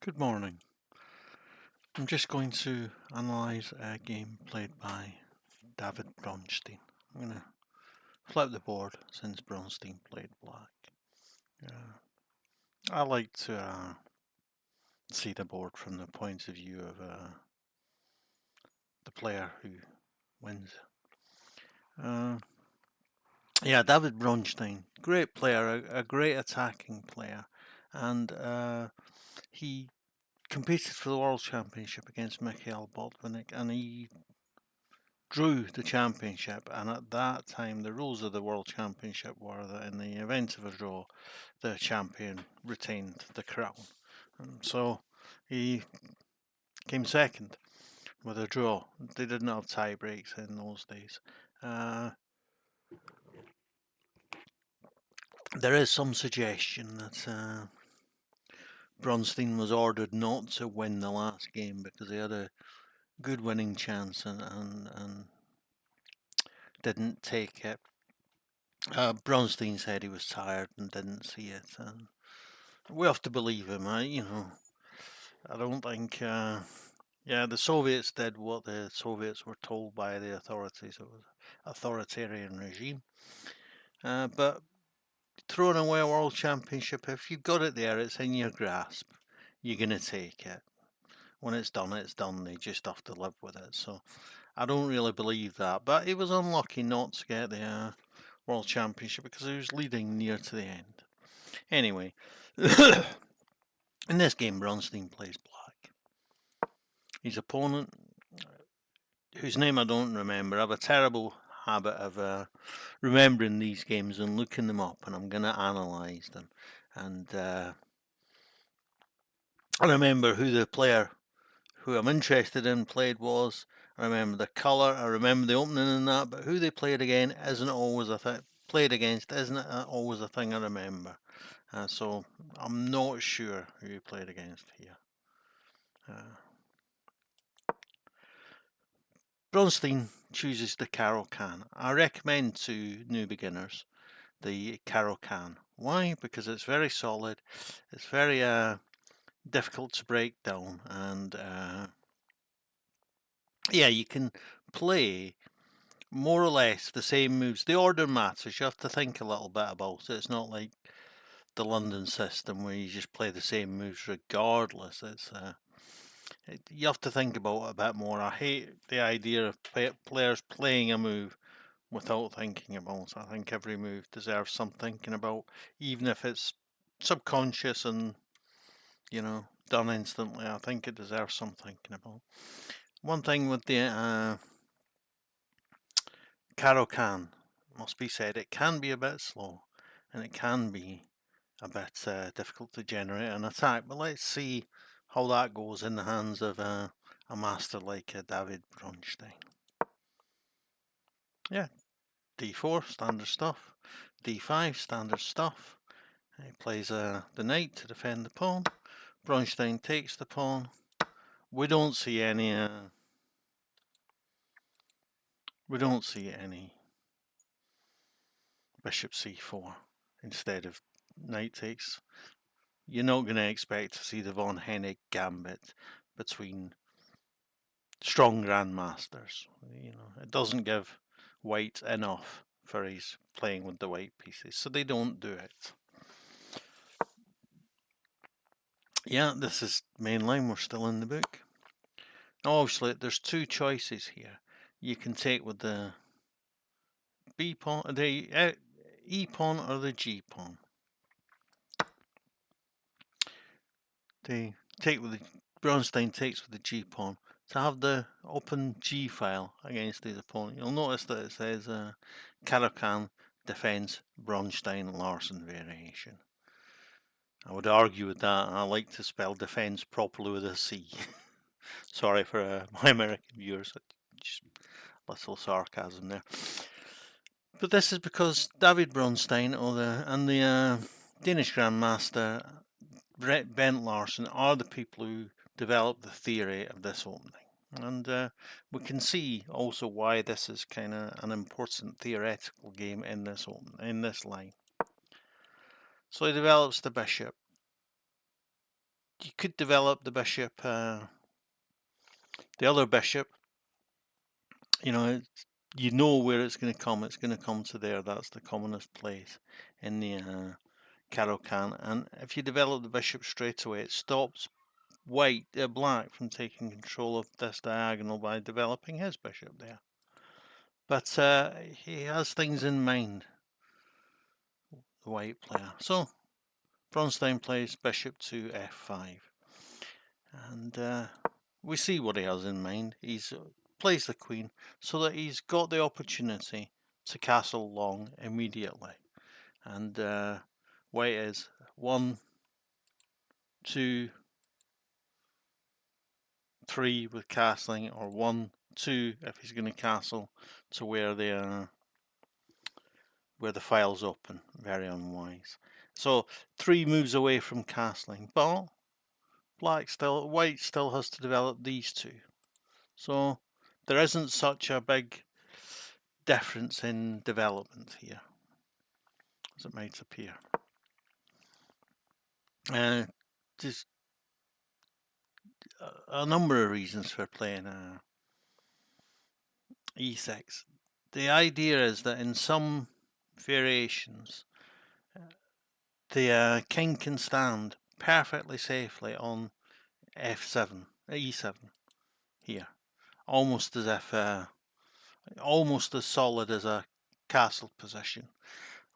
Good morning. I'm just going to analyse a game played by Dawid Bronstein. I'm going to flip the board since Bronstein played black. I like to see the board from the point of view of the player who wins. Dawid Bronstein, great player, a great attacking player, and he competed for the World Championship against Mikhail Botvinnik, and he drew the championship. And at that time, the rules of the World Championship were that in the event of a draw, the champion retained the crown. And so he came second with a draw. They didn't have tie breaks in those days. There is some suggestion that Bronstein was ordered not to win the last game because he had a good winning chance and didn't take it. Bronstein said he was tired and didn't see it, and we have to believe him. I don't think. The Soviets did what the Soviets were told by the authorities. It was an authoritarian regime. But throwing away a world championship, if you've got it there, it's in your grasp. You're going to take it. When it's done, it's done. They just have to live with it. So I don't really believe that. But he was unlucky not to get the world championship because he was leading near to the end. Anyway, in this game, Bronstein plays black. His opponent, whose name I don't remember, I have a terrible habit of remembering these games and looking them up, and I'm going to analyse them. And I remember who the player who I'm interested in played was. I remember the colour. I remember the opening and that, but who they played again isn't always a thing. Played against isn't always a thing I remember. So I'm not sure who he played against here. Bronstein chooses the Caro-Kann. I recommend to new beginners the Caro-Kann. Why? Because it's very solid. It's very difficult to break down, and you can play more or less the same moves. The order matters. You have to think a little bit about it. It's not like the London system where you just play the same moves regardless. You have to think about it a bit more. I hate the idea of players playing a move without thinking about it. I think every move deserves some thinking about, even if it's subconscious and done instantly. I think it deserves some thinking about. One thing with the Caro-Kann must be said, it can be a bit slow and it can be a bit difficult to generate an attack, but let's see how that goes in the hands of a master like Dawid Bronstein. Yeah, d4, standard stuff. d5, standard stuff. He plays the knight to defend the pawn. Bronstein takes the pawn. We don't see any bishop c4 instead of knight takes. You're not going to expect to see the von Hennig gambit between strong grandmasters. It doesn't give white enough for his playing with the white pieces, so they don't do it. Yeah, this is main line. We're still in the book. Obviously, there's two choices here. You can take with the B pawn, the E pawn, or the G pawn. Bronstein takes with the G pawn to have the open G file against his opponent. You'll notice that it says Caro-Kann defends Bronstein-Larsen variation. I would argue with that. I like to spell defense properly with a C. Sorry for my American viewers. Just little sarcasm there. But this is because Dawid Bronstein and the Danish Grandmaster Bent Larsen are the people who developed the theory of this opening. And we can see also why this is kind of an important theoretical game in this line. So he develops the bishop. you could develop the bishop, the other bishop. You know, you know where it's going to come. It's going to come to there. That's the commonest place in the Caro-Kann. And if you develop the bishop straight away, it stops black from taking control of this diagonal by developing his bishop there. But he has things in mind, the white player. So Bronstein plays bishop to f5, and we see what he has in mind. He's plays the queen so that he's got the opportunity to castle long immediately. And white is 1, 2, 3 with castling, or 1, 2 if he's going to castle to where the file's open. Very unwise. So 3 moves away from castling, but white still has to develop these 2. So there isn't such a big difference in development here as it might appear. There's a number of reasons for playing e6. The idea is that in some variations, the king can stand perfectly safely on f7, e7 here, almost as if almost as solid as a castle position.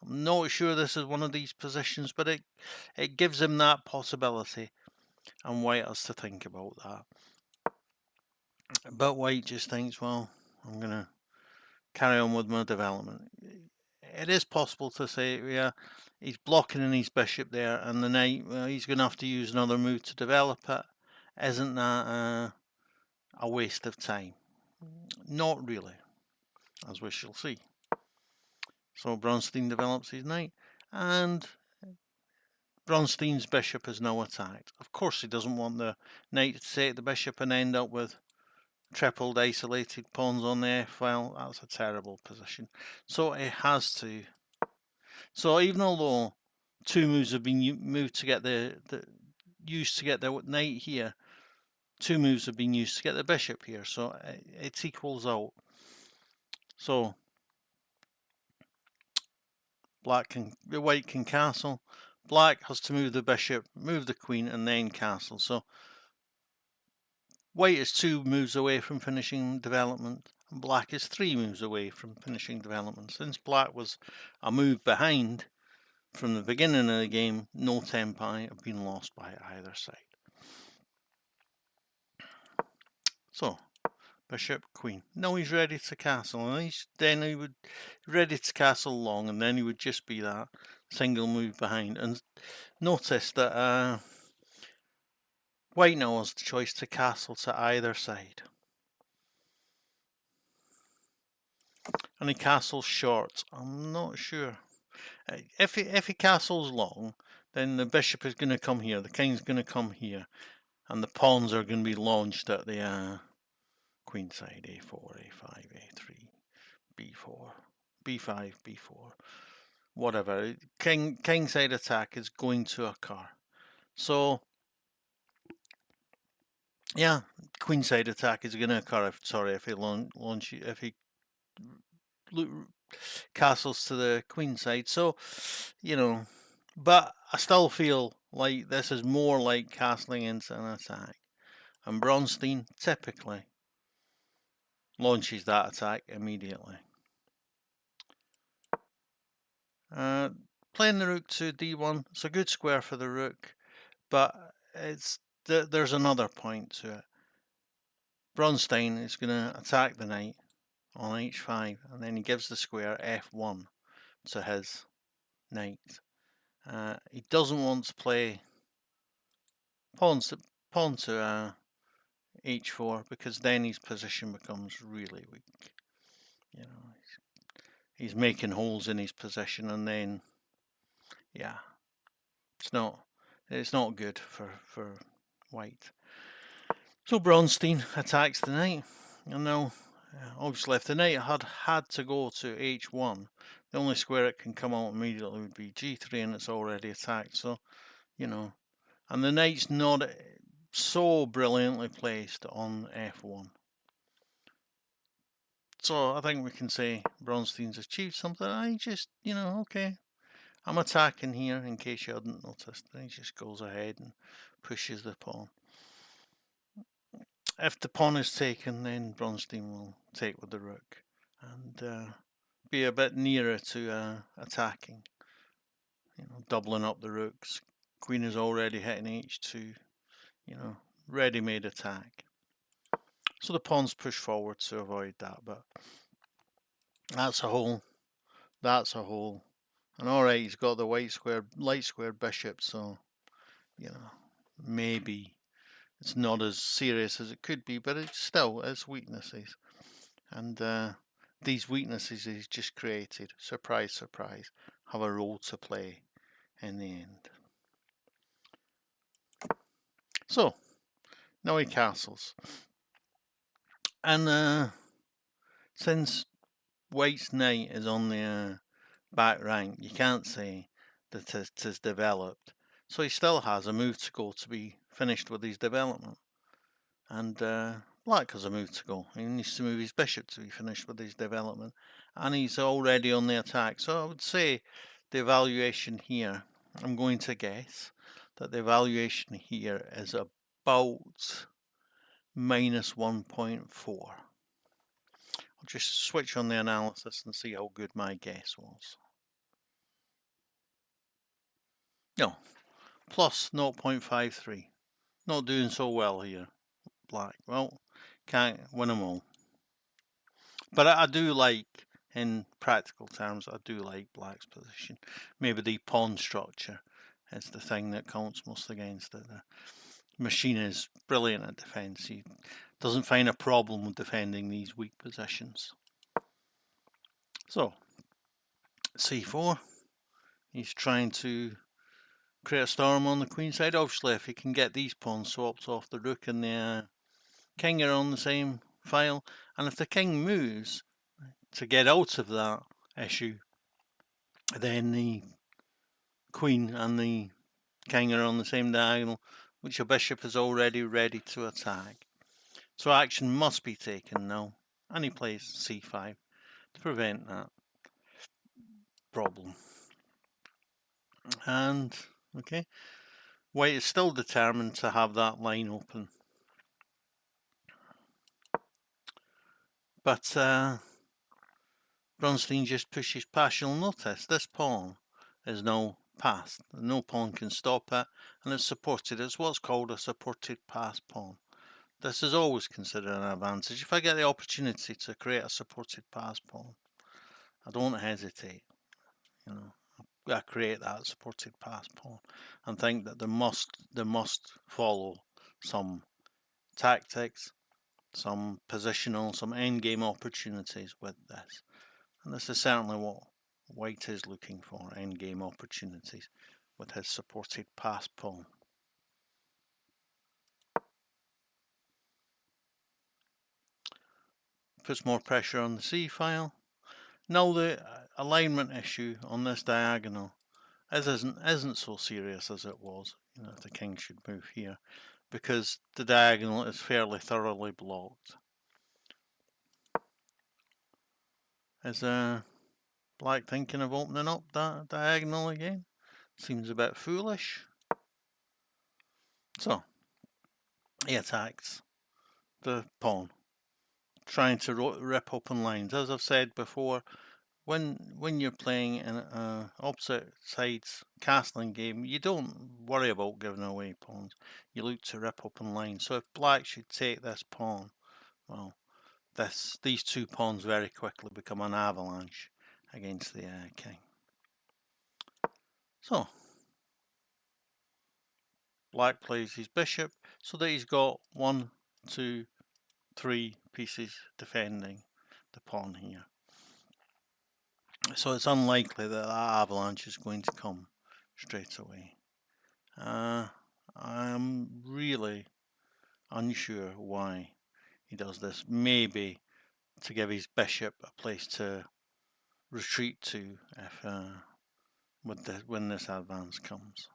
I'm not sure this is one of these positions, but it gives him that possibility, and white has to think about that. But white just thinks, well, I'm going to carry on with my development. It is possible to say, yeah, he's blocking in his bishop there, and the knight, well, he's going to have to use another move to develop it. Isn't that a waste of time? Not really, as we shall see. So Bronstein develops his knight, and Bronstein's bishop is now attacked. Of course, he doesn't want the knight to take the bishop and end up with tripled isolated pawns on the f file. That's a terrible position. So it has to. So even although 2 moves have been moved to get used to get the knight here, 2 moves have been used to get the bishop here. So it equals out. So white can castle. Black has to move the bishop, move the queen, and then castle. So white is 2 moves away from finishing development, and black is 3 moves away from finishing development. Since black was a move behind from the beginning of the game, no tempi have been lost by either side. So bishop, queen. Now he's ready to castle, and then he would ready to castle long, and then he would just be that single move behind. And notice that white now has the choice to castle to either side, and he castles short. I'm not sure if he castles long, then the bishop is going to come here, the king's going to come here, and the pawns are going to be launched at the queen side. A4, A5, A3, B4, B5, B4, whatever. King side attack is going to occur. So yeah, queen side attack is going to occur if he castles to the queen side. So but I still feel like this is more like castling into an attack, and Bronstein typically launches that attack immediately. Playing the rook to d1, it's a good square for the rook, but there's another point to it. Bronstein is going to attack the knight on h5, and then he gives the square f1 to his knight. He doesn't want to play pawn to h4, because then his position becomes really weak. He's making holes in his position, and then it's not good for white. So Bronstein attacks the knight, and now obviously if the knight had to go to h1, the only square it can come out immediately would be g3, and it's already attacked. So And the knight's not so brilliantly placed on f1. So I think we can say Bronstein's achieved something. I just, okay, I'm attacking here in case you hadn't noticed. And he just goes ahead and pushes the pawn. If the pawn is taken, then Bronstein will take with the rook and be a bit nearer to attacking. Doubling up the rooks. Queen is already hitting h2. Ready-made attack. So the pawns push forward to avoid that, but that's a hole. That's a hole. And alright, he's got the light square bishop, so, maybe it's not as serious as it could be, but it's still, it's weaknesses. And these weaknesses he's just created, surprise, surprise, have a role to play in the end. So, now he castles. And since White's knight is on the back rank, you can't say that it is developed. So he still has a move to go to be finished with his development. And Black has a move to go. He needs to move his bishop to be finished with his development. And he's already on the attack. So I would say the evaluation here, I'm going to guess that the evaluation here is about minus 1.4. I'll just switch on the analysis and see how good my guess was. No, plus 0.53. Not doing so well here, Black. Well, can't win them all. But I do like, in practical terms, I do like Black's position. Maybe the pawn structure is the thing that counts most against it. The machine is brilliant at defense. He doesn't find a problem with defending these weak positions. So, c4. He's trying to create a storm on the queen side. Obviously, if he can get these pawns swapped off, the rook and the king are on the same file. And if the king moves to get out of that issue, then the queen and the king are on the same diagonal, which a bishop is already ready to attack. So action must be taken now, and he plays c5 to prevent that problem. And, okay, White is still determined to have that line open. But Bronstein just pushes past. You'll notice this pawn is now passed. No pawn can stop it, and it's supported. It's what's called a supported pass pawn. This is always considered an advantage. If I get the opportunity to create a supported pass pawn, I don't hesitate. I create that supported pass pawn and think that there must follow some tactics, some positional, some endgame opportunities with this. And this is certainly what White is looking for, endgame opportunities with his supported pass pawn. Puts more pressure on the c file. Now the alignment issue on this diagonal isn't so serious as it was. If the king should move here, because the diagonal is fairly thoroughly blocked. Is Black thinking of opening up that diagonal again? Seems a bit foolish. So he attacks the pawn, trying to rip open lines. As I've said before, when you're playing an opposite sides castling game, you don't worry about giving away pawns. You look to rip open lines. So if Black should take this pawn, well, these two pawns very quickly become an avalanche against the king. So Black plays his bishop so that he's got 1, 2, 3 pieces defending the pawn here. So it's unlikely that avalanche is going to come straight away. I'm really unsure why he does this. Maybe to give his bishop a place to retreat to if when this advance comes.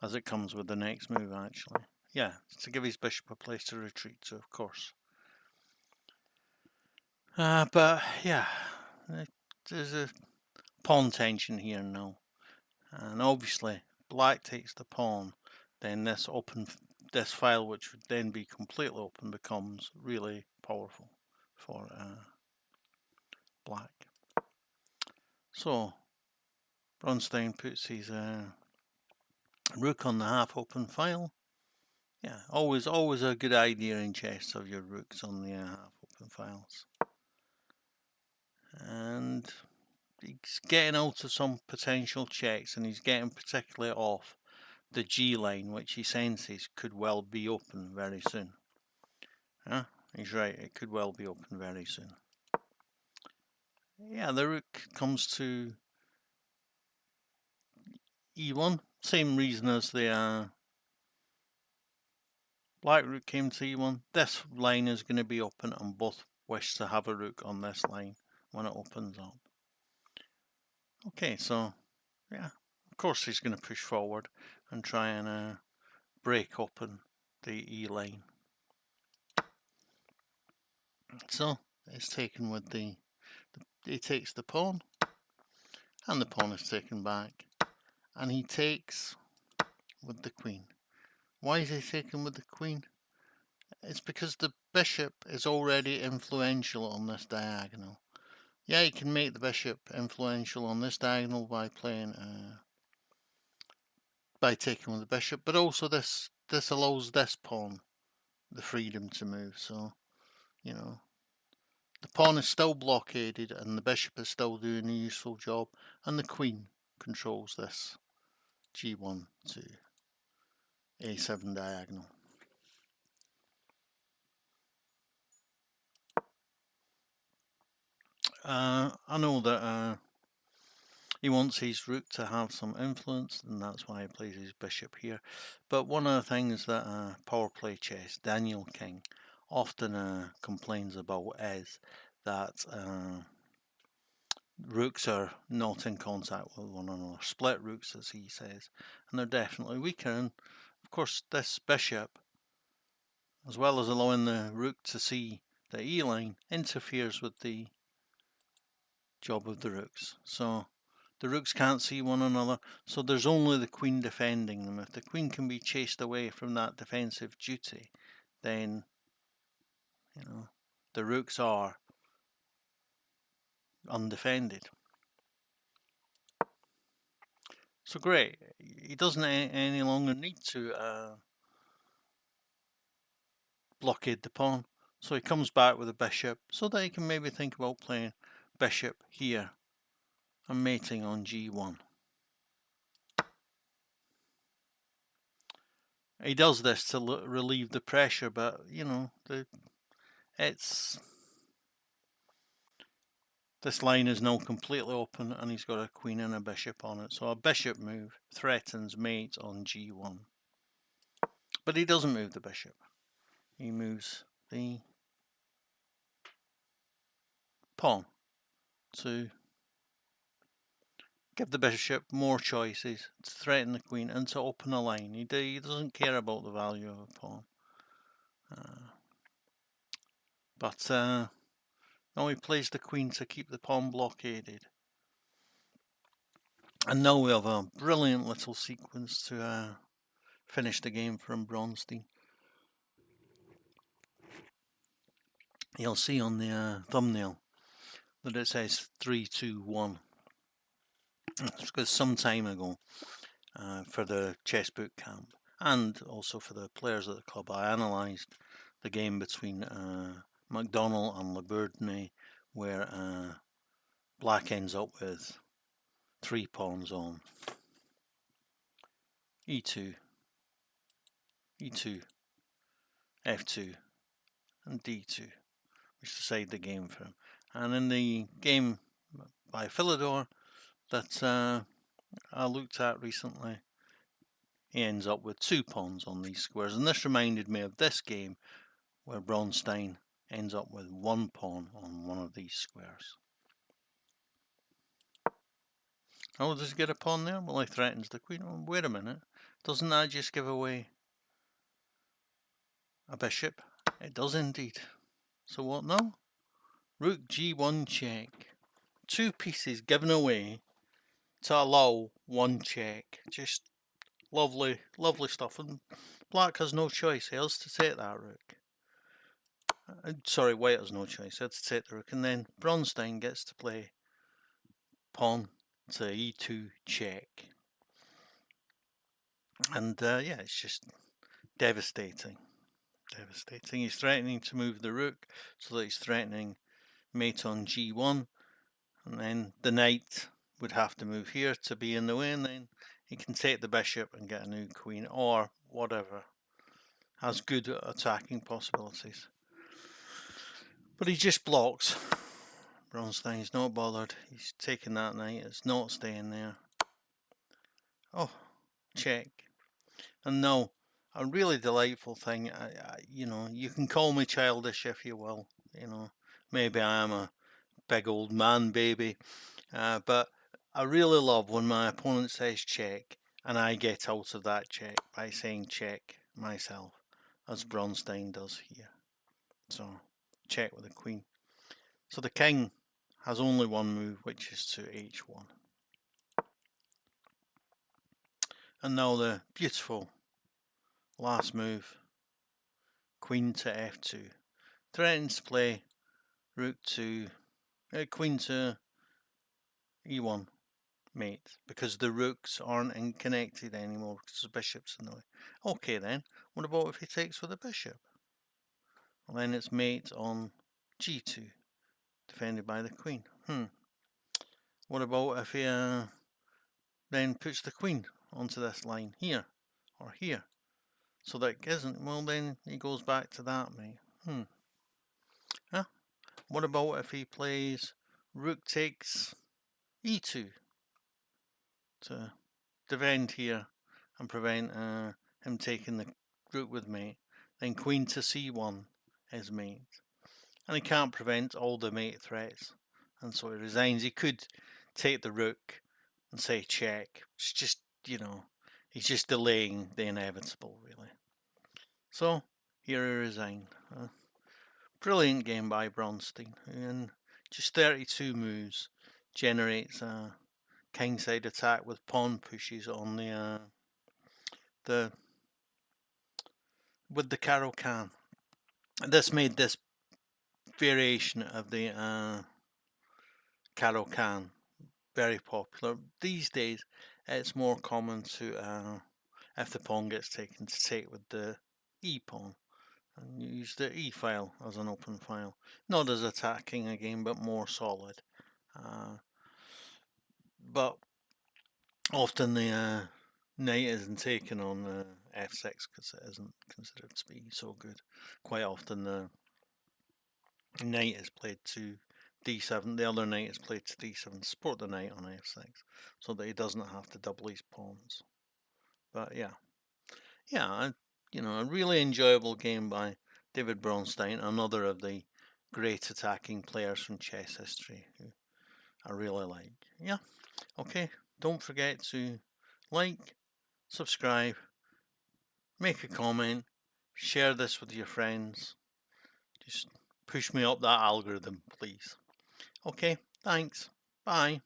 as it comes with the next move, actually. Yeah, to give his bishop a place to retreat to, of course. But yeah, there's a pawn tension here now. And obviously, black takes the pawn, then this file, which would then be completely open, becomes really powerful for black. So, Bronstein puts his rook on the half-open file. Yeah, always a good idea in chess to have your rooks on the half-open files. And he's getting out of some potential checks, and he's getting particularly off the G line, which he senses could well be open very soon. He's right, it could well be open very soon. Yeah, the rook comes to e1, same reason as the black rook came to e1. This line is going to be open, and both wish to have a rook on this line when it opens up. Okay, so yeah, of course he's going to push forward and try and break open the E line. So it's taken with he takes the pawn, and the pawn is taken back, and he takes with the queen. Why is he taken with the queen? It's because the bishop is already influential on this diagonal. Yeah, you can make the bishop influential on this diagonal by playing by taking with the bishop, but also this allows this pawn the freedom to move. So, you know, the pawn is still blockaded and the bishop is still doing a useful job, and the queen controls this g1 to a7 diagonal. I know that he wants his rook to have some influence, and that's why he plays his bishop here. But one of the things that power play chess, Daniel King, often complains about is that rooks are not in contact with one another, split rooks as he says, and they're definitely weaker. And of course this bishop, as well as allowing the rook to see the E line, interferes with the job of the rooks. So the rooks can't see one another, so there's only the queen defending them. If the queen can be chased away from that defensive duty, then the rooks are undefended. So great, he doesn't any longer need to blockade the pawn. So he comes back with a bishop so that he can maybe think about playing bishop here and mating on g1. He does this to relieve the pressure, but this line is now completely open and he's got a queen and a bishop on it. So a bishop move threatens mate on g1. But he doesn't move the bishop. He moves the pawn to give the bishop more choices, to threaten the queen, and to open a line. He doesn't care about the value of a pawn. But now he plays the queen to keep the pawn blockaded. And now we have a brilliant little sequence to finish the game from Bronstein. You'll see on the thumbnail that it says 3-2-1. It's because some time ago, for the chess boot camp, and also for the players at the club, I analysed the game between McDonald and Laburdine, where black ends up with 3 pawns on e2, e2, f2, and d2, which decide the game for him. And in the game by Philidor that I looked at recently, he ends up with 2 pawns on these squares, and this reminded me of this game where Bronstein ends up with 1 pawn on one of these squares. Oh, does he get a pawn there? Well, he threatens the queen. Oh, wait a minute. Doesn't that just give away a bishop? It does indeed. So what now? Rook g1 check. 2 pieces given away to allow 1 check. Just lovely, lovely stuff. And black has no choice. He has to take that rook. Sorry, white has no choice. He has to take the rook. And then Bronstein gets to play pawn to e2 check. And yeah, it's just devastating. Devastating. He's threatening to move the rook, so that he's threatening mate on g1. And then the knight would have to move here to be in the way, and then he can take the bishop and get a new queen, or whatever. Has good attacking possibilities. But he just blocks. Bronstein's not bothered. He's taking that knight. It's not staying there. Oh, check. And no, a really delightful thing. You know, you can call me childish if you will. You know, maybe I am a big old man baby, but I really love when my opponent says check and I get out of that check by saying check myself, as Bronstein does here. So check with the queen. So the king has only one move, which is to h1. And now the beautiful last move, queen to f2. Threatens to play rook to queen to e1 mate, because the rooks aren't connected anymore because the bishop's in the way. Okay then, what about if he takes with the bishop? Well, then it's mate on g2, defended by the queen. What about if he then puts the queen onto this line here or here? So that isn't, well then he goes back to that mate. Huh? What about if he plays rook takes e2 to defend here and prevent him taking the rook with mate? Then queen to c1 is mate. And he can't prevent all the mate threats, and so he resigns. He could take the rook and say check. It's just, you know, he's just delaying the inevitable, really. So here he resigned. Brilliant game by Bronstein, who in just 32 moves generates a kingside attack with pawn pushes on the with the Caro-Kann. This made this variation of the Caro-Kann very popular. These days it's more common to if the pawn gets taken, to take with the e pawn and use the e file as an open file, not as attacking again, but more solid. But often the knight isn't taken on f6 because it isn't considered to be so good. Quite often the knight is played to d7, the other knight is played to d7 to support the knight on f6, so that he doesn't have to double his pawns. But yeah, you know, a really enjoyable game by Dawid Bronstein, another of the great attacking players from chess history who I really like. Yeah, okay, don't forget to like, subscribe, make a comment, share this with your friends. Just push me up that algorithm, please. Okay, thanks. Bye.